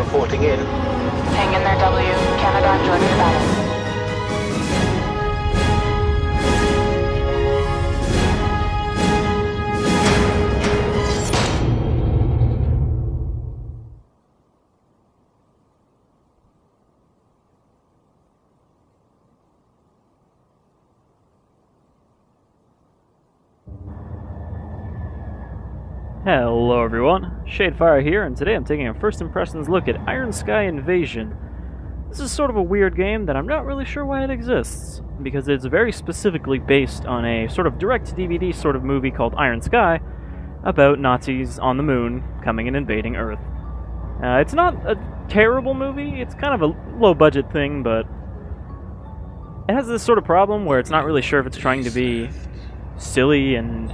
reporting in. Hang in there, W. Canada joining the battle. Hello everyone, Shadefire here, and today I'm taking a first impressions look at Iron Sky Invasion. This is sort of a weird game that I'm not really sure why it exists, because it's very specifically based on a sort of direct-to-DVD sort of movie called Iron Sky, about Nazis on the moon coming and invading Earth. It's not a terrible movie, it's kind of a low-budget thing, but it has this sort of problem where it's not really sure if it's trying to be silly and,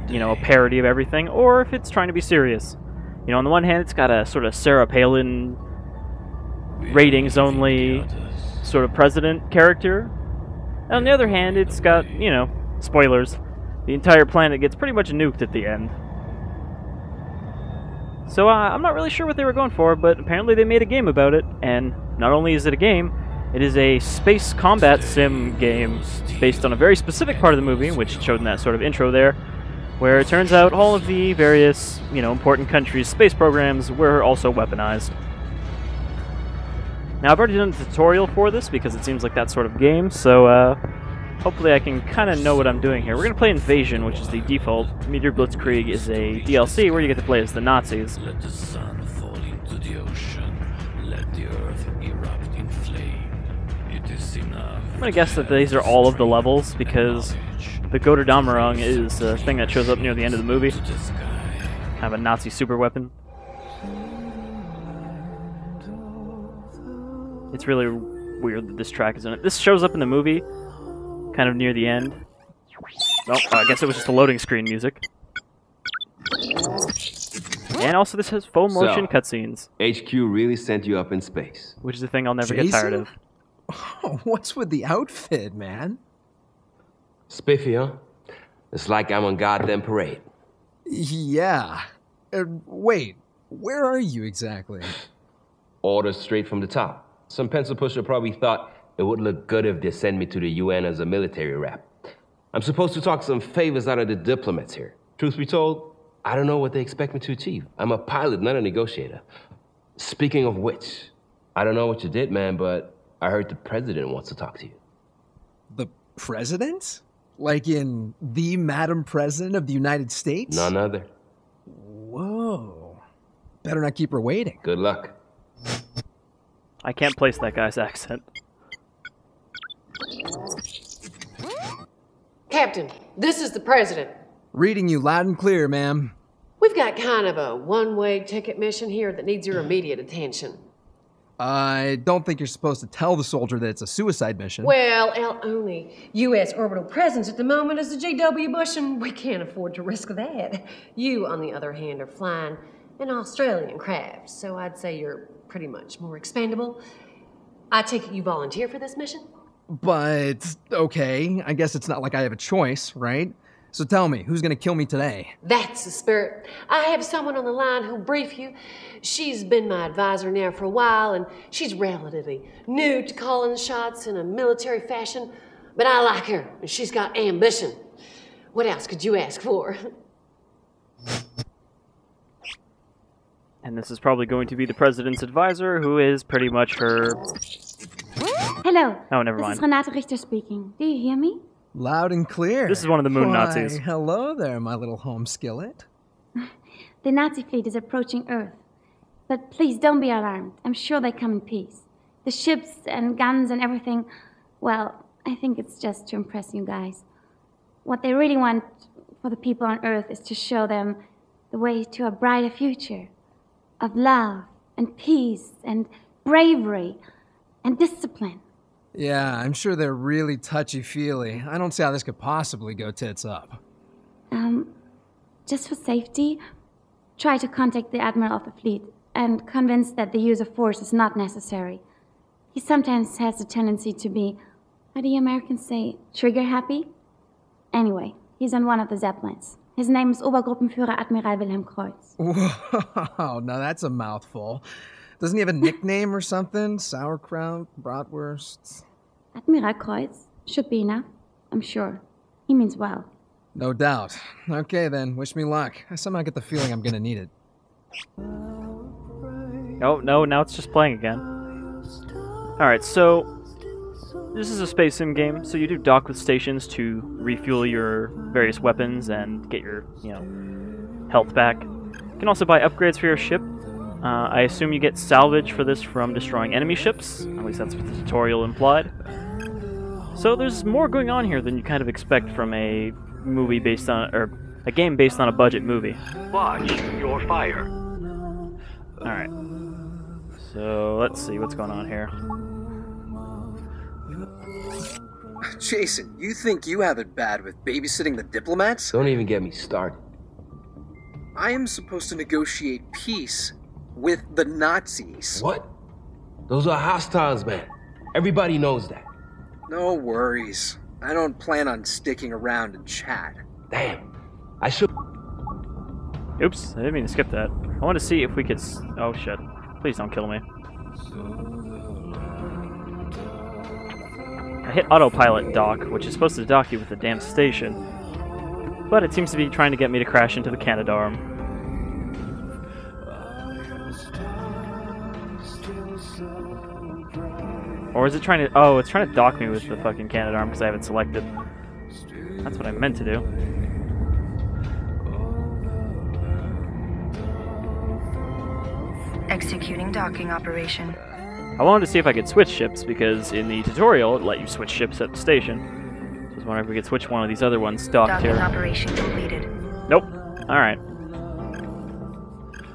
you know, a parody of everything, or if it's trying to be serious. You know, on the one hand, it's got a sort of Sarah Palin ratings-only sort of president character. And on the other hand, it's got, you know, spoilers, the entire planet gets pretty much nuked at the end. So I'm not really sure what they were going for, but apparently they made a game about it, and not only is it a game, it is a space combat sim game based on a very specific part of the movie, which showed in that sort of intro there, where it turns out all of the various, you know, important countries' space programs were also weaponized. Now, I've already done a tutorial for this because it seems like that sort of game, so hopefully I can kind of know what I'm doing here. We're going to play Invasion, which is the default. Meteor Blitzkrieg is a DLC where you get to play as the Nazis. Let the sun fall into the ocean. Let the earth erupt in flame. It is enough. I'm going to guess that these are all of the levels because the Götterdämmerung is a thing that shows up near the end of the movie. Kind of a Nazi super weapon. It's really weird that this track is in it. This shows up in the movie, kind of near the end. Oh, I guess it was just a loading screen music. And also this has full motion cutscenes. HQ really sent you up in space. Which is a thing I'll never get tired of. Oh, what's with the outfit, man? Spiffy, huh? It's like I'm on goddamn parade. Yeah. Wait, where are you exactly? Orders straight from the top. Some pencil pusher probably thought it would look good if they sent me to the UN as a military rep. I'm supposed to talk some favors out of the diplomats here. Truth be told, I don't know what they expect me to achieve. I'm a pilot, not a negotiator. Speaking of which, I don't know what you did, man, but I heard the president wants to talk to you. The president? Like in the Madam President of the United States? None other. Whoa. Better not keep her waiting. Good luck. I can't place that guy's accent. Captain, this is the president. Reading you loud and clear, ma'am. We've got kind of a one-way ticket mission here that needs your immediate attention. I don't think you're supposed to tell the soldier that it's a suicide mission. Well, our only U.S. orbital presence at the moment is the G.W. Bush, and we can't afford to risk that. You, on the other hand, are flying an Australian craft, so I'd say you're pretty much more expendable. I take it you volunteer for this mission? But, okay, I guess it's not like I have a choice, right? So tell me, who's gonna kill me today? That's the spirit. I have someone on the line who'll brief you. She's been my advisor now for a while, and she's relatively new to calling shots in a military fashion, but I like her, and she's got ambition. What else could you ask for? And this is probably going to be the president's advisor, who is pretty much her... Hello. Oh, never mind. This is Renate Richter speaking. Do you hear me? Loud and clear. This is one of the moon Nazis. Hello there, my little home skillet. The Nazi fleet is approaching Earth. But please don't be alarmed. I'm sure they come in peace. The ships and guns and everything, well, I think it's just to impress you guys. What they really want for the people on Earth is to show them the way to a brighter future. Of love and peace and bravery and discipline. Yeah, I'm sure they're really touchy-feely. I don't see how this could possibly go tits up. Just for safety, try to contact the Admiral of the fleet and convince that the use of force is not necessary. He sometimes has a tendency to be, how do you Americans say, trigger-happy? Anyway, he's on one of the zeppelins. His name is Obergruppenführer Admiral Wilhelm Kreuz. Wow, now that's a mouthful. Doesn't he have a nickname or something? Sauerkraut? Bratwurst? Admiral Kreuz should be enough, I'm sure. He means well. No doubt. Okay then, wish me luck. I somehow get the feeling I'm gonna need it. Oh, no, now it's just playing again. Alright, so this is a space sim game, so you do dock with stations to refuel your various weapons and get your, health back. You can also buy upgrades for your ship. I assume you get salvage for this from destroying enemy ships. At least that's what the tutorial implied. So there's more going on here than you kind of expect from a movie based on, or a game based on a budget movie. Watch your fire. Alright. So let's see what's going on here. Jason, you think you have it bad with babysitting the diplomats? Don't even get me started. I am supposed to negotiate peace with the Nazis. What? Those are hostiles, man. Everybody knows that. No worries. I don't plan on sticking around and chat. Damn. I should... Oops, I didn't mean to skip that. I want to see if we could... Oh shit. Please don't kill me. I hit autopilot dock, which is supposed to dock you with the damn station. But it seems to be trying to get me to crash into the Canadarm. Or is it trying to... Oh, it's trying to dock me with the fucking Canadarm because I have it selected. That's what I meant to do. Executing docking operation. I wanted to see if I could switch ships because in the tutorial it let you switch ships at the station. Just wondering if we could switch one of these other ones docked Docking here. operation completed. Nope. Alright.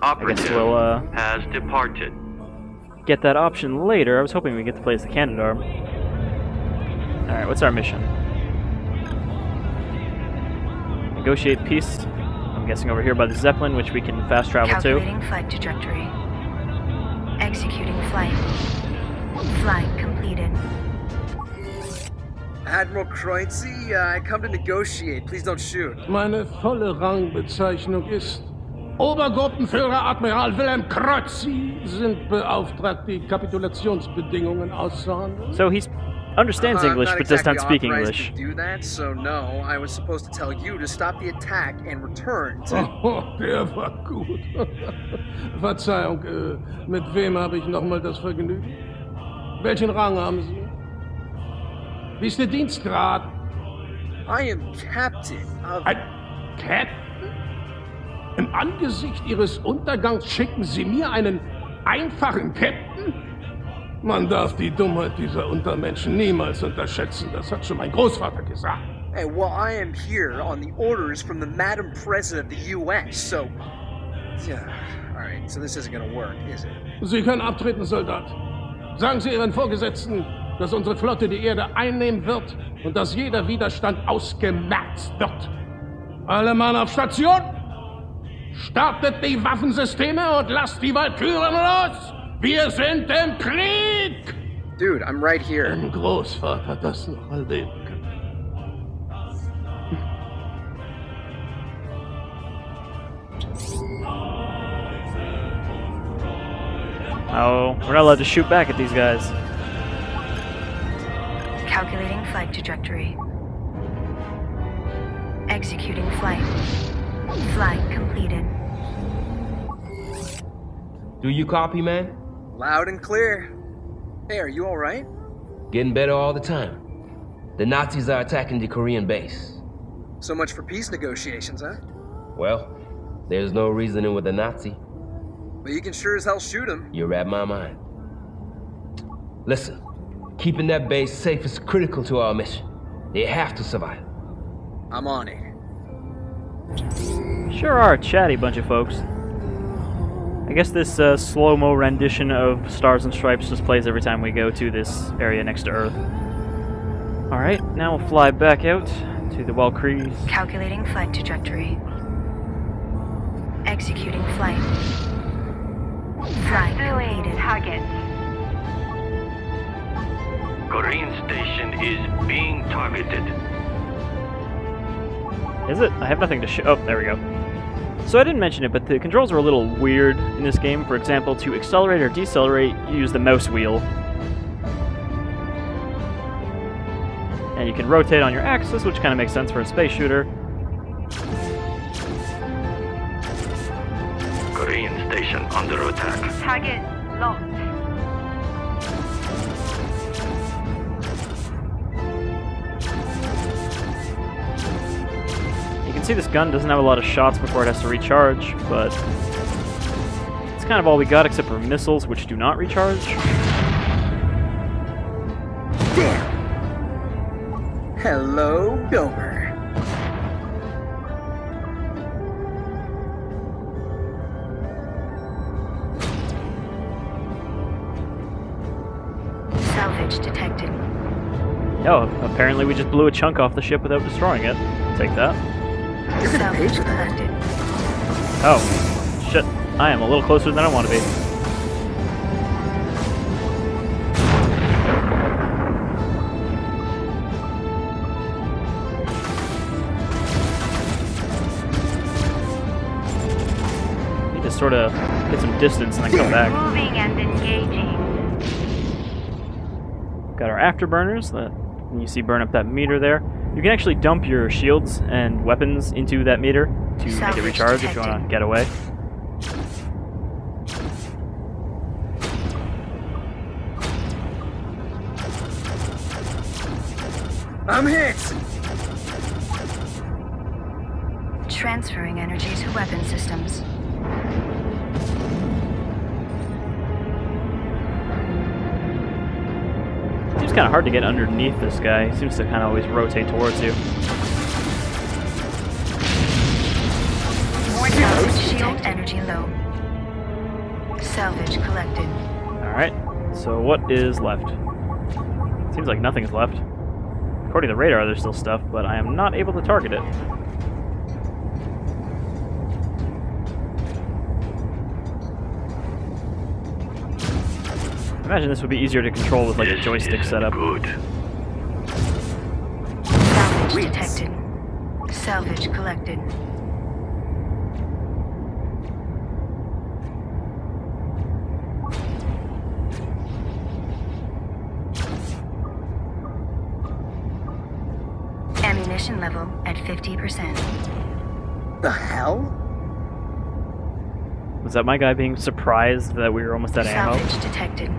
Operative we'll, has departed. Get that option later. I was hoping we'd get to play as the Canadarm. Alright, what's our mission? Negotiate peace. I'm guessing over here by the Zeppelin, which we can fast travel to. Calculating flight trajectory. Executing flight. Flight completed. Admiral Kreuzi, I come to negotiate. Please don't shoot. Meine volle Rangbezeichnung ist Obergruppenführer Admiral Wilhelm Kreuz. Sie sind beauftragt, die Kapitulationsbedingungen auszuhandeln. So he understands English, but does not speak English. To do that, so no, I was supposed to tell you to stop the attack and return to... Oh, der war gut. Verzeihung, mit wem habe ich nochmal das Vergnügen? Welchen Rang haben Sie? Wie ist der Dienstgrad? I am captain of... Ein Captain? Im Angesicht Ihres Untergangs schicken Sie mir einen einfachen Captain? Man darf die Dummheit dieser Untermenschen niemals unterschätzen. Das hat schon mein Großvater gesagt. Hey, well, I am here on the orders from the Madam President of the U.S., so... Yeah, alright, so this isn't gonna work, is it? Sie können abtreten, Soldat. Sagen Sie Ihren Vorgesetzten, dass unsere Flotte die Erde einnehmen wird und dass jeder Widerstand ausgemerzt wird. Alle Mann auf Station! Startet die Waffensysteme und lasst die Walküren los! Wir sind im Krieg! Dude, I'm right here. Wenn Großvater das noch erleben kann. Oh, we're not allowed to shoot back at these guys. Calculating flight trajectory. Executing flight. Flight completed. Do you copy, man? Loud and clear. Hey, are you alright? Getting better all the time. The Nazis are attacking the Korean base. So much for peace negotiations, huh? Well, there's no reasoning with a Nazi. But you can sure as hell shoot him. You read my mind. Listen, keeping that base safe is critical to our mission. They have to survive. I'm on it. Sure are a chatty bunch of folks. I guess this slow-mo rendition of Stars and Stripes just plays every time we go to this area next to Earth. Alright, now we'll fly back out to the Valkyries. Calculating flight trajectory. Executing flight. Flight completed. Target. Korean station is being targeted. Is it? I have nothing to show. Oh, there we go. So I didn't mention it, but the controls are a little weird in this game. For example, to accelerate or decelerate, you use the mouse wheel. And you can rotate on your axis, which kind of makes sense for a space shooter. Korean station under attack. Target locked. You can see this gun doesn't have a lot of shots before it has to recharge, but it's kind of all we got except for missiles, which do not recharge. Damn! Hello, Gomer. Salvage detected. Oh, apparently we just blew a chunk off the ship without destroying it. Take that. Salvage collected. Oh, shit. I am a little closer than I want to be. Need to sort of get some distance and then come back. Moving and engaging. Got our afterburners that you see burn up that meter there. You can actually dump your shields and weapons into that meter to make it recharge if you want to get away. I'm hit! Transferring energy to weapon systems. Seems kind of hard to get underneath this guy. He seems to kind of always rotate towards you. More salvage shield energy low. Salvage collected. Alright, so what is left? Seems like nothing's left. According to the radar, there's still stuff, but I am not able to target it. I imagine this would be easier to control with like a joystick setup. Good. Salvage detected. Salvage collected. Ammunition level at 50%. The hell? Was that my guy being surprised that we were almost out of ammo? Salvage detected.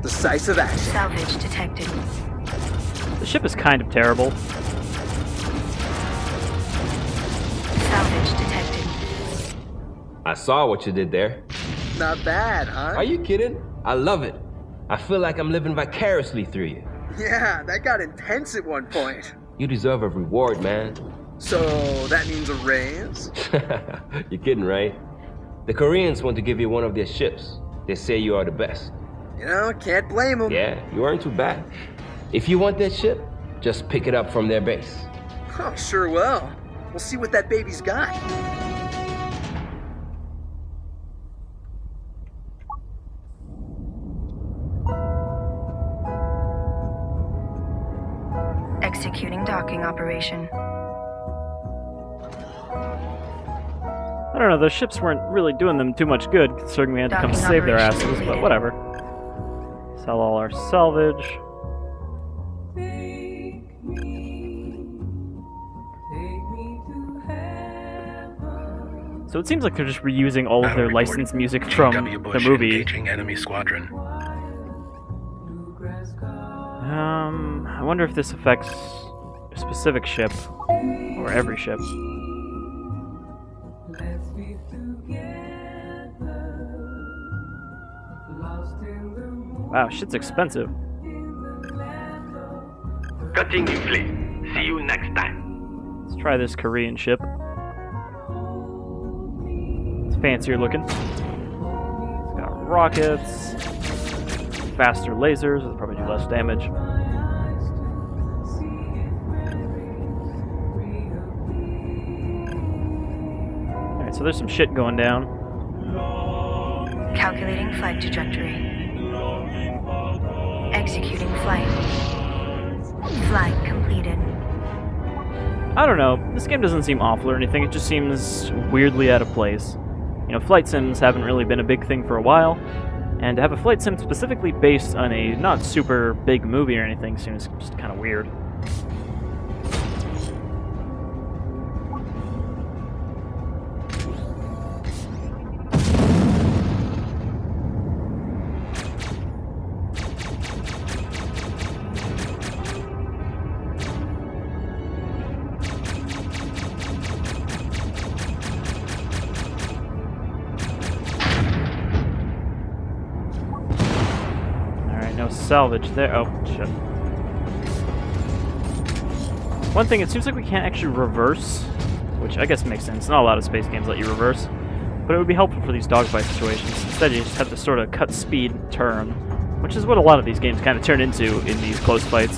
Decisive action. Salvage detected. The ship is kind of terrible. Salvage detected. I saw what you did there. Not bad, huh? Are you kidding? I love it. I feel like I'm living vicariously through you. Yeah, that got intense at one point. You deserve a reward, man. So, that means a raise? You're kidding, right? The Koreans want to give you one of their ships. They say you are the best. You know, can't blame them. Yeah, you aren't too bad. If you want that ship, just pick it up from their base. Oh, sure will. We'll see what that baby's got. Executing docking operation. I don't know, those ships weren't really doing them too much good, considering we had to come Docking save their operation asses, but completed. whatever. Sell all our salvage. So it seems like they're just reusing all of their licensed music from the movie. Enemy squadron. I wonder if this affects a specific ship, or every ship. Wow, shit's expensive. Continue, fleet. See you next time. Let's try this Korean ship. It's fancier looking. It's got rockets, faster lasers, it'll probably do less damage. Alright, so there's some shit going down. Calculating flight trajectory. Executing flight. Flight completed. I don't know, this game doesn't seem awful or anything, it just seems weirdly out of place. You know, flight sims haven't really been a big thing for a while, and to have a flight sim specifically based on a not super big movie or anything seems just kind of weird. No salvage there. Oh, shit. One thing, it seems like we can't actually reverse, which I guess makes sense. Not a lot of space games let you reverse, but it would be helpful for these dogfight situations. Instead, you just have to sort of cut speed and turn, which is what a lot of these games kind of turn into in these close fights.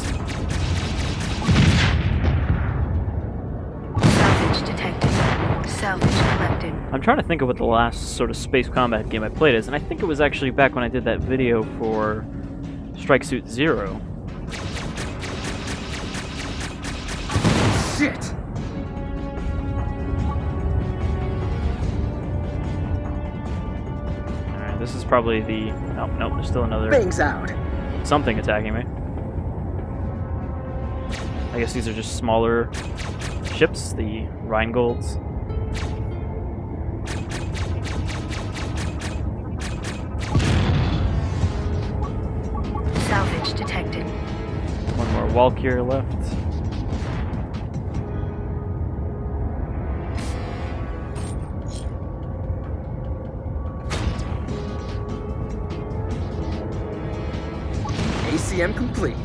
Salvage detected. Salvage collected. I'm trying to think of what the last sort of space combat game I played is, and I think it was actually back when I did that video for Strike Suit Zero. Shit! Alright, this is probably the... Oh, nope, there's still another... Bangs out. Something attacking me. I guess these are just smaller ships, the Rheingolds. Salvage detected. One more Walkure left. ACM complete.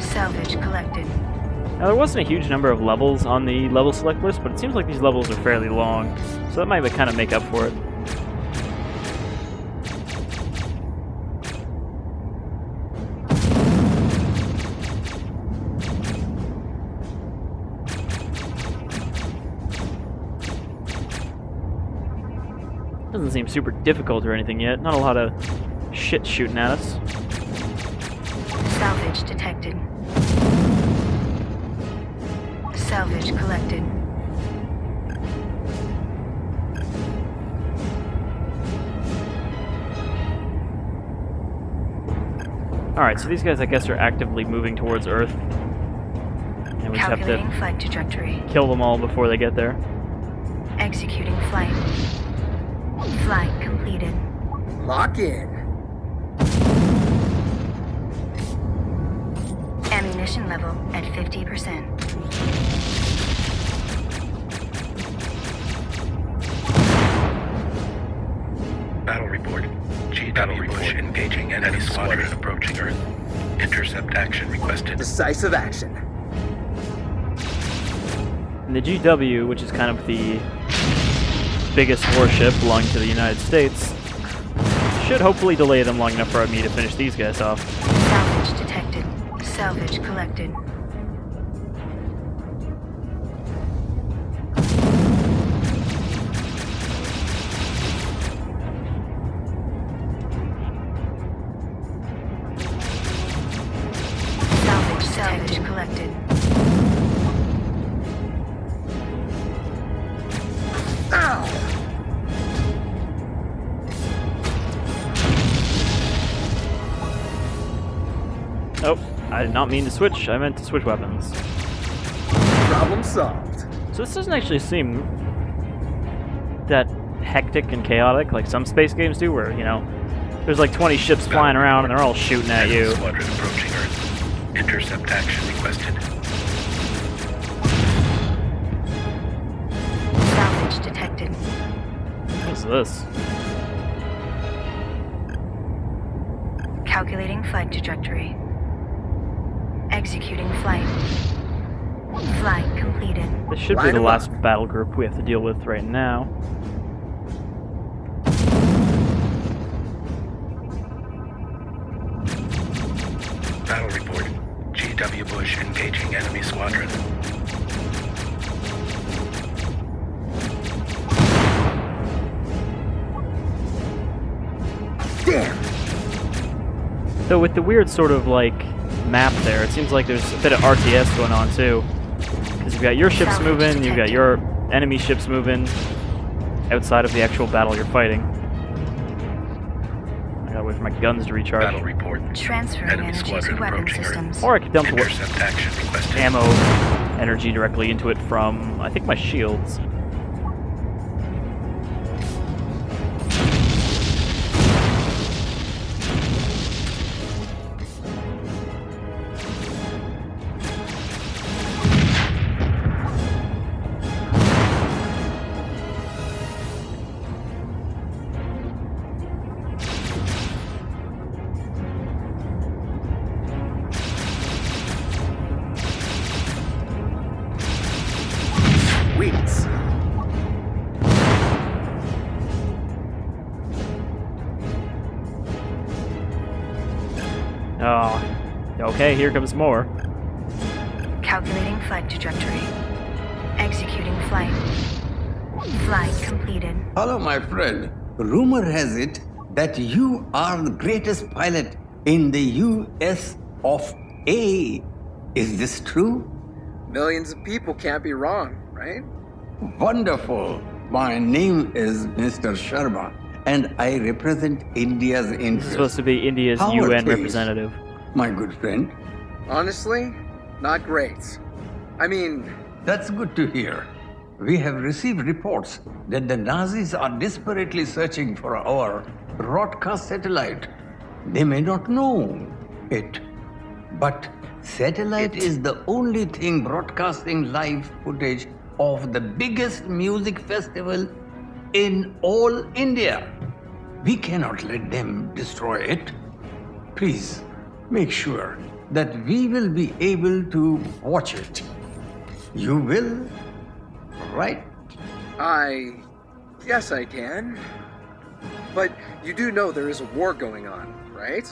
Salvage collected. Now, there wasn't a huge number of levels on the level select list, but it seems like these levels are fairly long, so that might kind of make up for it. Doesn't seem super difficult or anything yet. Not a lot of shit shooting at us. Salvage detected. Salvage collected. Alright, so these guys, I guess, are actively moving towards Earth. And we just have Calculating to flight trajectory. kill them all before they get there. Executing flight. Flight completed. Lock in. Ammunition level at 50%. Battle report. GW Bush engaging enemy squadron approaching Earth. Intercept action requested. Decisive action. And the GW, which is kind of the biggest warship belonging to the United States, should hopefully delay them long enough for me to finish these guys off. Salvage detected. Salvage collected. Salvage collected. Ow! Oh, I did not mean to switch. I meant to switch weapons. Problem solved. So this doesn't actually seem that hectic and chaotic like some space games do, where, you know, there's like 20 ships flying around and they're all shooting at you. Squadron approaching Earth. Intercept action requested. Salvage detected. What's this? Calculating flight trajectory. Executing flight. Flight completed. This should be the last battle group we have to deal with right now. Battle report. GW Bush engaging enemy squadron. Though with the weird sort of like map there, it seems like there's a bit of RTS going on too. Because you've got your ships moving, you've got your enemy ships moving outside of the actual battle you're fighting. I gotta wait for my guns to recharge. Battle report. Transferring Enemy energy squadron to weapon approaching Earth. systems. Or I could dump Intercept action requested. ammo energy directly into it from, I think, my shields. Weeks. Oh, okay, here comes more. Calculating flight trajectory. Executing flight. Flight completed. Hello, my friend. Rumor has it that you are the greatest pilot in the US of A. Is this true? Millions of people can't be wrong, right? Wonderful. My name is Mr. Sharma, and I represent India's This is interests. supposed to be India's How are UN things, representative. my good friend? Honestly, not great. I mean, That's good to hear. We have received reports that the Nazis are desperately searching for our broadcast satellite. They may not know it, but satellite is the only thing broadcasting live footage of the biggest music festival in all India. We cannot let them destroy it. Please make sure that we will be able to watch it. You will, right? yes, I can. But you do know there is a war going on, right?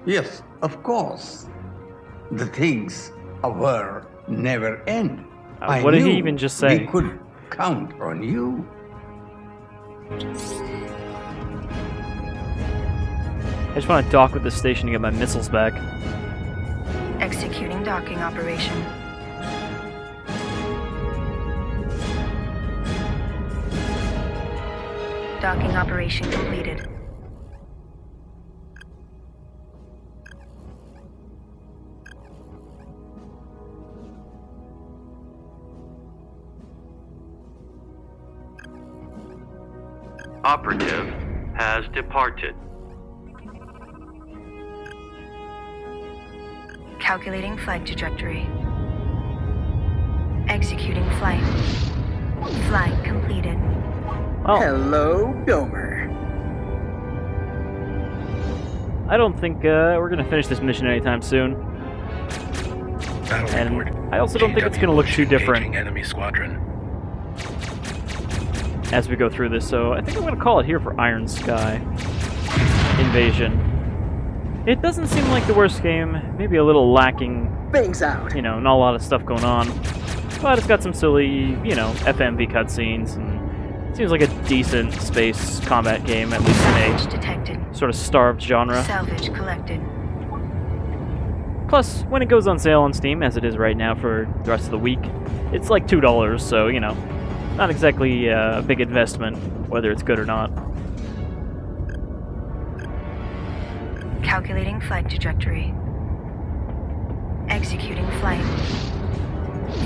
Yes, of course. The things were never end. What did he knew even just say? We could count on you. I just want to dock with the station to get my missiles back. Executing docking operation. Docking operation completed. Operative has departed. Calculating flight trajectory. Executing flight. Flight completed. Well, Hello, Gomer. I don't think we're going to finish this mission anytime soon. Battle And report. I also don't think it's going to look too different Engaging enemy squadron. as we go through this, so I think I'm going to call it here for Iron Sky Invasion. It doesn't seem like the worst game, maybe a little lacking, Bangs out. you know, not a lot of stuff going on, but it's got some silly, you know, FMV cutscenes, and it seems like a decent space combat game, at least Salvage in detected. a sort of starved genre. Salvage collected. Plus, when it goes on sale on Steam, as it is right now for the rest of the week, it's like $2, so, you know, not exactly a big investment, whether it's good or not. Calculating flight trajectory. Executing flight.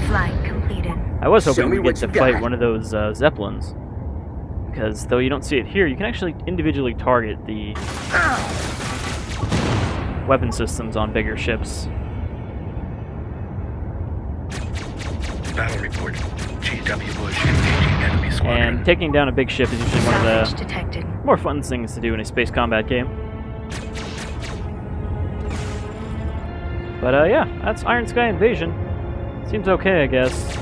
Flight completed. I was Show hoping me we'd what get to you fight got. one of those zeppelins. Because though you don't see it here, you can actually individually target the weapon systems on bigger ships. Battle report. G.W. Bush engaging enemy squadron. And taking down a big ship is usually one of Salvage the detected. more fun things to do in a space combat game. But yeah, that's Iron Sky Invasion. Seems okay, I guess.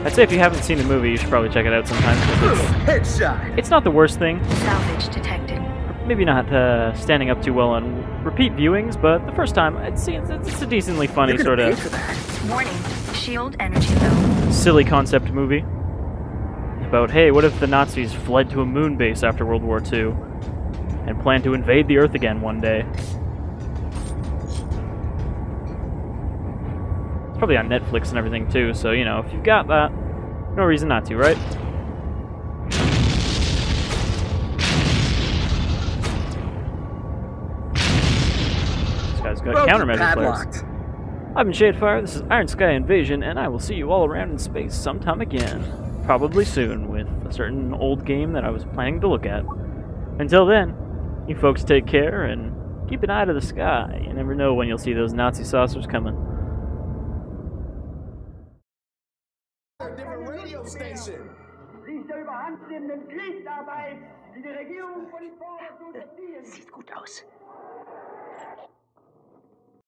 I'd say if you haven't seen the movie, you should probably check it out sometime. 'Cause Headshot. it's not the worst thing. Salvage detected. Maybe not standing up too well on repeat viewings, but the first time, it's a decently funny You're sort gonna of pay for that. Warning. Shield energy low. silly concept movie about, hey, what if the Nazis fled to a moon base after World War II and planned to invade the Earth again one day? Probably on Netflix and everything too, so, you know, if you've got that, no reason not to, right? This guy's got countermeasure flares. I've been Shadefire, this is Iron Sky Invasion, and I will see you all around in space sometime again. Probably soon, with a certain old game that I was planning to look at. Until then, you folks take care, and keep an eye to the sky. You never know when you'll see those Nazi saucers coming. Different radio station. Sieht gut aus.